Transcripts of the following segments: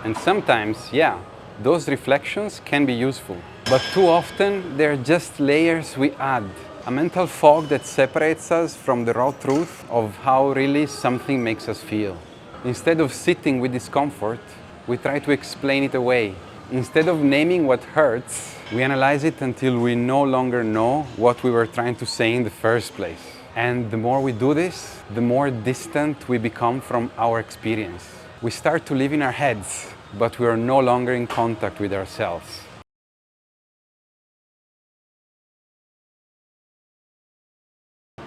And sometimes, yeah, those reflections can be useful. But too often, they're just layers we add. A mental fog that separates us from the raw truth of how really something makes us feel. Instead of sitting with discomfort, we try to explain it away. Instead of naming what hurts, we analyze it until we no longer know what we were trying to say in the first place. And the more we do this, the more distant we become from our experience. We start to live in our heads, but we are no longer in contact with ourselves.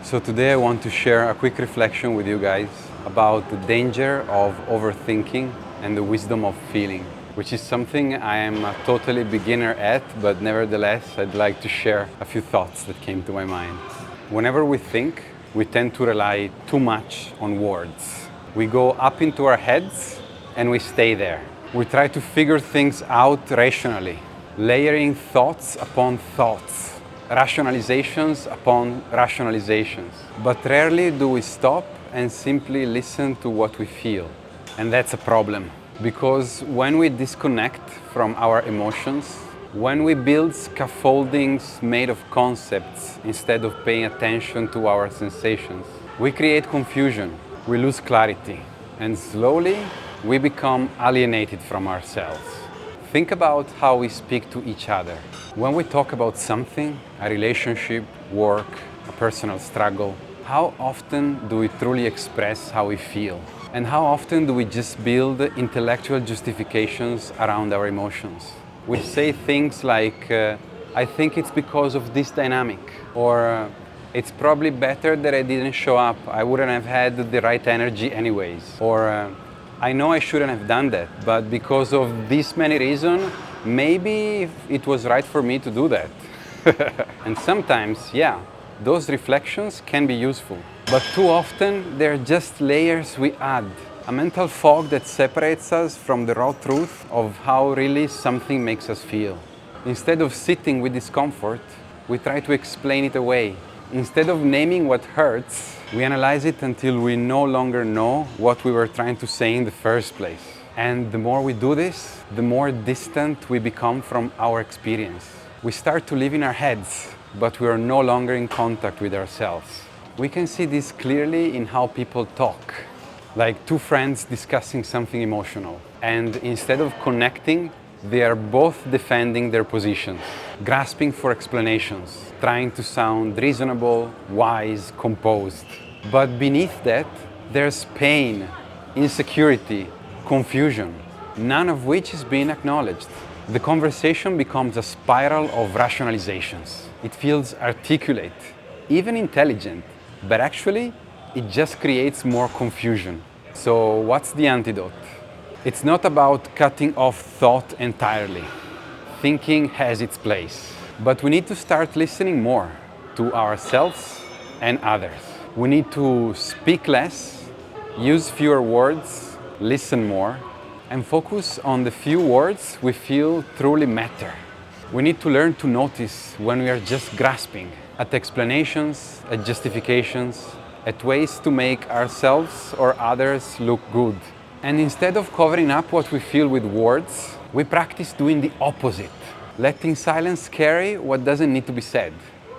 So today I want to share a quick reflection with you guys about the danger of overthinking and the wisdom of feeling, which is something I am a totally beginner at, but nevertheless I'd like to share a few thoughts that came to my mind. Whenever we think, we tend to rely too much on words. We go up into our heads and we stay there. We try to figure things out rationally, layering thoughts upon thoughts, rationalizations upon rationalizations. But rarely do we stop and simply listen to what we feel. And that's a problem, because when we disconnect from our emotions, when we build scaffoldings made of concepts instead of paying attention to our sensations, we create confusion, we lose clarity, and slowly we become alienated from ourselves. Think about how we speak to each other. When we talk about something, a relationship, work, a personal struggle, how often do we truly express how we feel? And how often do we just build intellectual justifications around our emotions? We say things like, I think it's because of this dynamic, or it's probably better that I didn't show up, I wouldn't have had the right energy anyways, or I know I shouldn't have done that, but because of this many reasons, maybe it was right for me to do that. And sometimes, yeah, those reflections can be useful. But too often, they're just layers we add. A mental fog that separates us from the raw truth of how really something makes us feel. Instead of sitting with discomfort, we try to explain it away. Instead of naming what hurts, we analyze it until we no longer know what we were trying to say in the first place. And the more we do this, the more distant we become from our experience. We start to live in our heads, but we are no longer in contact with ourselves. We can see this clearly in how people talk, like two friends discussing something emotional. And instead of connecting, they are both defending their positions, grasping for explanations, trying to sound reasonable, wise, composed. But beneath that, there's pain, insecurity, confusion, none of which is being acknowledged. The conversation becomes a spiral of rationalizations. It feels articulate, even intelligent, but actually, it just creates more confusion. So what's the antidote? It's not about cutting off thought entirely. Thinking has its place. But we need to start listening more to ourselves and others. We need to speak less, use fewer words, listen more, and focus on the few words we feel truly matter. We need to learn to notice when we are just grasping at explanations, at justifications, at ways to make ourselves or others look good. And instead of covering up what we feel with words, we practice doing the opposite. Letting silence carry what doesn't need to be said.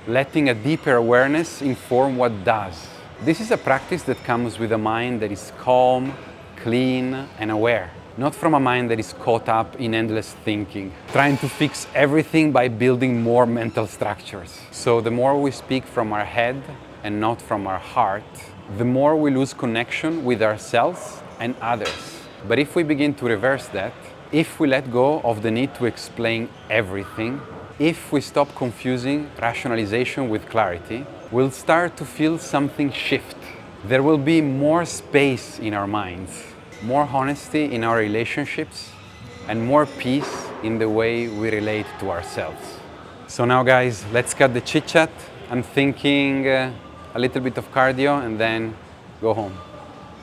Letting a deeper awareness inform what does. This is a practice that comes with a mind that is calm, clean, and aware. Not from a mind that is caught up in endless thinking, trying to fix everything by building more mental structures. So the more we speak from our head and not from our heart, the more we lose connection with ourselves and others. But if we begin to reverse that, if we let go of the need to explain everything, if we stop confusing rationalization with clarity, we'll start to feel something shift. There will be more space in our minds, more honesty in our relationships, and more peace in the way we relate to ourselves. So now guys, let's cut the chit chat. I'm thinking a little bit of cardio and then go home.